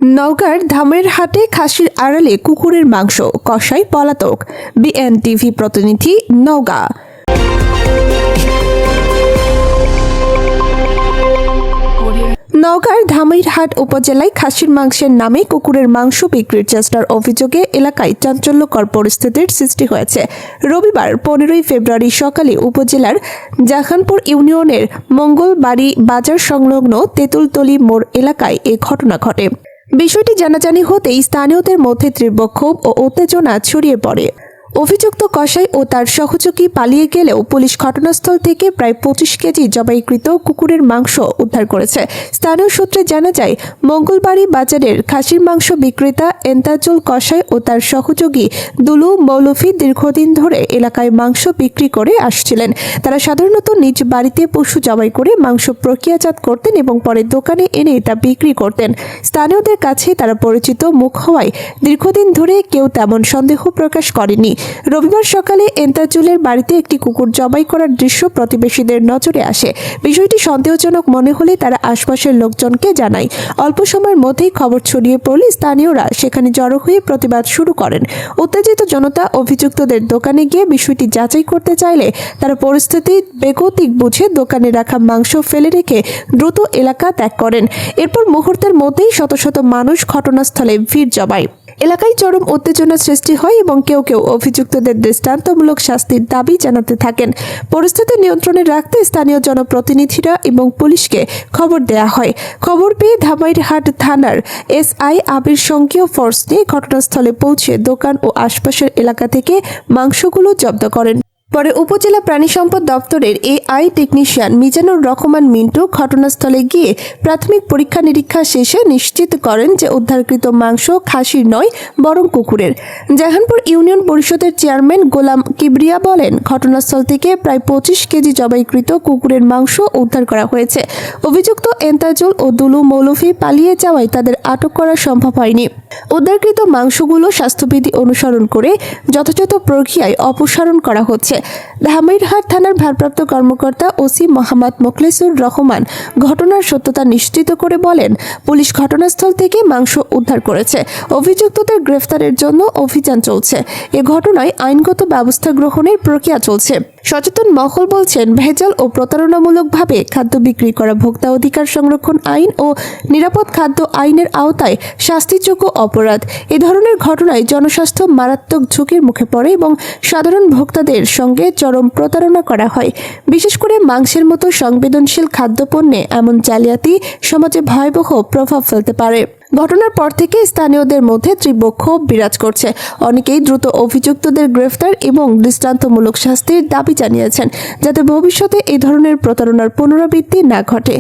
নওগাঁর ধামের হাটে খাসির আড়ালে কুকুরের মাংস কষাই পলাতক। বিএনটিভি প্রতিনিধি, নওগাঁ। নওগাঁর ধামেরহাট উপজেলায় খাসির মাংসের নামে কুকুরের মাংস বিক্রির চেষ্টার অভিযোগে এলাকায় চাঞ্চল্যকর পরিস্থিতির সৃষ্টি হয়েছে। রবিবার 15 ফেব্রুয়ারি সকালে উপজেলার জাহানপুর ইউনিয়নের মঙ্গলবাড়ি বাজার সংলগ্ন তেঁতুলতলী মোড় এলাকায় এ ঘটনা ঘটে। বিষয়টি জানাজানি হতেই স্থানীয়দের মধ্যে তীব্র ক্ষোভ ও উত্তেজনা ছড়িয়ে পড়ে। অভিযুক্ত কসাই ও তার সহযোগী পালিয়ে গেলেও পুলিশ ঘটনাস্থল থেকে প্রায় 25 কেজি জবাইকৃত কুকুরের মাংস উদ্ধার করেছে। স্থানীয় সূত্রে জানা যায়, মঙ্গলবাড়ি বাজারের খাসির মাংস বিক্রেতা এন্তাজুল কসাই ও তার সহযোগী দুলু মৌলভী দীর্ঘদিন ধরে এলাকায় মাংস বিক্রি করে আসছিলেন। তারা সাধারণত নিজ বাড়িতে পশু জবাই করে মাংস প্রক্রিয়াজাত করতেন এবং পরে দোকানে এনে তা বিক্রি করতেন। স্থানীয়দের কাছে তারা পরিচিত মুখ হওয়ায় দীর্ঘদিন ধরে কেউ তেমন সন্দেহ প্রকাশ করেনি। রবিবার সকালে এন্তাজুলের বাড়িতে একটি কুকুর জবাই করার দৃশ্য প্রতিবেশীদের নজরে আসে। বিষয়টি সন্দেহজনক মনে হলে তারা আশপাশের লোকজনকে জানায়। অল্প সময়ের মধ্যেই খবর ছড়িয়ে পড়লে স্থানীয়রা সেখানে জড়ো হয়ে প্রতিবাদ শুরু করেন। উত্তেজিত জনতা অভিযুক্তদের দোকানে গিয়ে বিষয়টি যাচাই করতে চাইলে তারা পরিস্থিতি বেগতিক বুঝে দোকানে রাখা মাংস ফেলে রেখে দ্রুত এলাকা ত্যাগ করেন। এরপর মুহূর্তের মধ্যেই শত শত মানুষ ঘটনাস্থলে ভিড় জমায়। এলাকায় চরম উত্তেজনা সৃষ্টি হয় এবং কেউ কেউ অভিযুক্তদের দৃষ্টান্তমূলক শাস্তির দাবি জানাতে থাকেন। পরিস্থিতি নিয়ন্ত্রণে রাখতে স্থানীয় জনপ্রতিনিধিরা এবং পুলিশকে খবর দেওয়া হয়। খবর পেয়ে ধামেরহাট থানার এসআই আবির সঙ্গীয় ফোর্স নিয়ে ঘটনাস্থলে পৌঁছে দোকান ও আশপাশের এলাকা থেকে মাংসগুলো জব্দ করেন। পরে উপজেলা প্রাণী সম্পদ দপ্তরের এআই টেকনিশিয়ান মিজানুর রহমান মিন্টু ঘটনাস্থলে গিয়ে প্রাথমিক পরীক্ষা নিরীক্ষা শেষে নিশ্চিত করেন যে উদ্ধারকৃত মাংস খাসির নয় বরং কুকুরের। জাহানপুর ইউনিয়ন পরিষদের চেয়ারম্যান গোলাম কিবরিয়া বলেন, ঘটনাস্থল থেকে প্রায় 25 কেজি জবাইকৃত কুকুরের মাংস উদ্ধার করা হয়েছে। অভিযুক্ত এন্তাজুল ও দুলু মৌলভী পালিয়ে যাওয়ায় তাদের আটক করা সম্ভব হয়নি। উদ্ধারকৃত মাংসগুলো স্বাস্থ্যবিধি অনুসরণ করে যথাযথ প্রক্রিয়ায় অপসারণ করা হচ্ছে। ধামেরহাট থানার ভারপ্রাপ্ত কর্মকর্তা ওসি মোহাম্মদ মোখলেসুর রহমান ঘটনার সত্যতা নিশ্চিত করে বলেন, পুলিশ ঘটনাস্থল থেকে মাংস উদ্ধার করেছে। অভিযুক্তদের গ্রেফতারের জন্য অভিযান চলছে। এ ঘটনায় আইনগত ব্যবস্থা গ্রহণের প্রক্রিয়া চলছে। সচেতন মহল বলছেন, ভেজাল ও প্রতারণামূলকভাবে খাদ্য বিক্রি করা ভোক্তা অধিকার সংরক্ষণ আইন ও নিরাপদ খাদ্য আইনের আওতায় শাস্তিযোগ্য অপরাধ। এ ধরনের ঘটনায় জনস্বাস্থ্য মারাত্মক ঝুঁকির মুখে পড়ে এবং সাধারণ ভোক্তাদের সঙ্গে চরম প্রতারণা করা হয়। বিশেষ করে মাংসের মতো সংবেদনশীল খাদ্যপণ্যে এমন জালিয়াতি সমাজে ভয়াবহ প্রভাব ফেলতে পারে। ঘটনার পর থেকে স্থানীয়দের মধ্যে তীব্র ক্ষোভ বিরাজ করছে। অনেকেই দ্রুত অভিযুক্তদের গ্রেফতার এবং দৃষ্টান্তমূলক শাস্তির দাবি জানিয়েছেন, যাতে ভবিষ্যতে এই ধরনের প্রতারণার পুনরাবৃত্তি না ঘটে।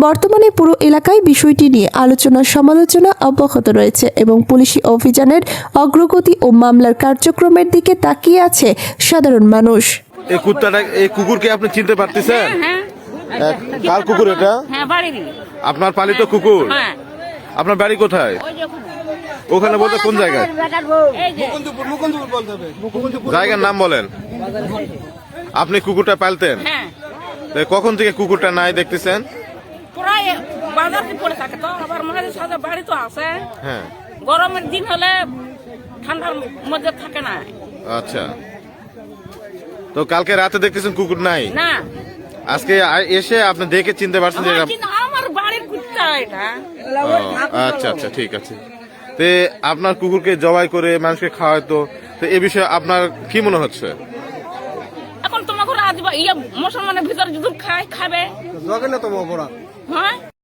বর্তমানে পুরো এলাকায় বিষয়টি নিয়ে আলোচনা সমালোচনা অব্যাহত রয়েছে এবং পুলিশি অভিযানের অগ্রগতি ও মামলার কার্যক্রমের দিকে তাকিয়ে আছে সাধারণ মানুষ। এই কুকুরকে আপনি চিনতে পারতেছেন? কার কুকুর এটা? আপনার পালিত কুকুর? আপনার বাড়ি কোথায়? ওখানে বলতে কোন জায়গায়? জায়গার নাম বলেন। আপনি কুকুরটা পালতেন? কখন থেকে কুকুরটা নাই দেখতেছেন? হ্যাঁ, গরমের দিন হলে ঠান্ডার মধ্যে থাকে না। আচ্ছা, তো কালকে রাতে দেখতেছেন কুকুর নাই? না, আজকে এসে আপনি দেখে চিনতে পারছেন যে আমার বাড়ির কুত্তা এটা। আচ্ছা আচ্ছা, ঠিক আছে। তে আপনার কুকুরকে জবাই করে মানুষকে খাওয়াইতো, তো এই বিষয়ে আপনার কি মনে হচ্ছে? এখন তোমাকে মুসলমানের ভিতরে যদি খাবে, হ্যাঁ।